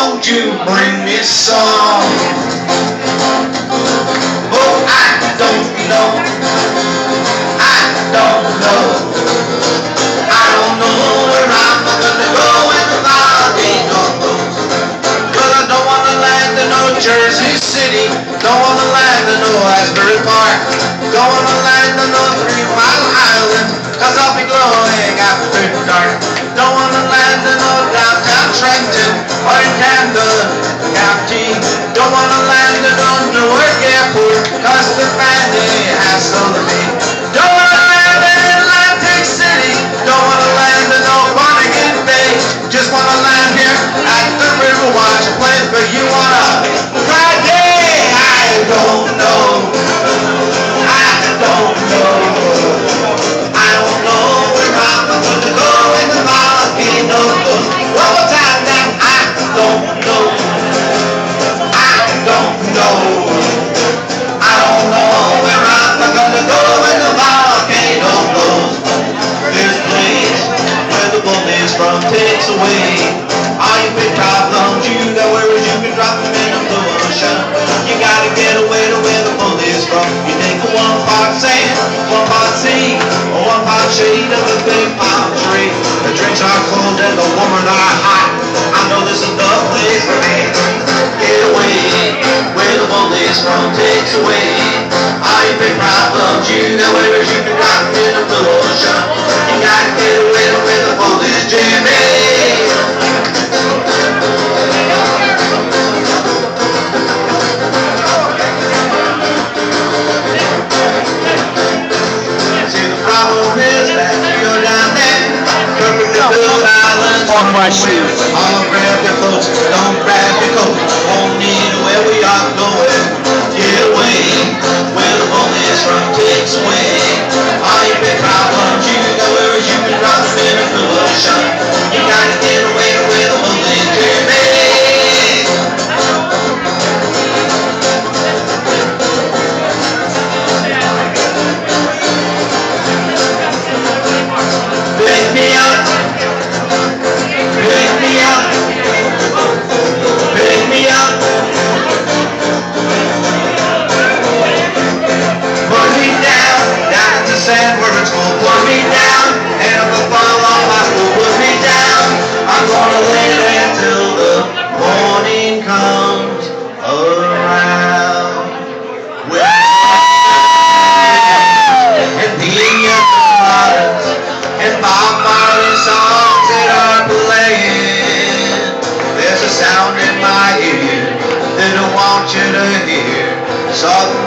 won't you bring me some? Oh, I don't know. I don't know. I don't know where I'm gonna go in the volcano. Cause I don't wanna land in no Jersey City. Don't wanna land in no Asbury Park. Don't wanna land on no 3 Mile Island. Cause I'll be glowing after dark. Don't wanna land in no downtown Trenton or in Camden County. Don't wanna land in no Newark Airport. Cause the bandit has stolen me. Don't wanna land in Atlantic City. Don't wanna land in no Barnegat Bay. Just wanna land here at the RiverWatch. Playing for you on a Friday. I don't know. I don't know. I don't know where I'm gonna go in the volcano. One more time now. I don't know. I don't know. I don't know where I'm gonna go in the volcano. This place where the bullets from takes away all your big problems. You got worries, you can drop them in the ocean. You gotta get away to where the bullets from. You take a 1 part sand, 1 part sea, or 1 part shade of a big palm tree. The drinks are cold and the women are hot. I know this is the place for me. Get away where the bullets from takes away all your big problems. You got worries, you can drop them in the ocean. You gotta get away to where the bullets Jimmy. On my shoes. All grab your clothes, don't grab your coat. Won't need where we are going. Get away where the bullets from takes away all your big problems. You got worries, you can drop them in the ocean. You gotta get away to where the bullets take me. Pick me up. Pick me up. Pick me up. Put me down, down in the sand where it's cold. Put me down, and if I fall off my school, put me down. I'm gonna lay there till the morning comes around. And pina coladas and Bob Marley songs that are playing. There's a sound in my ear that I want you to hear. Soft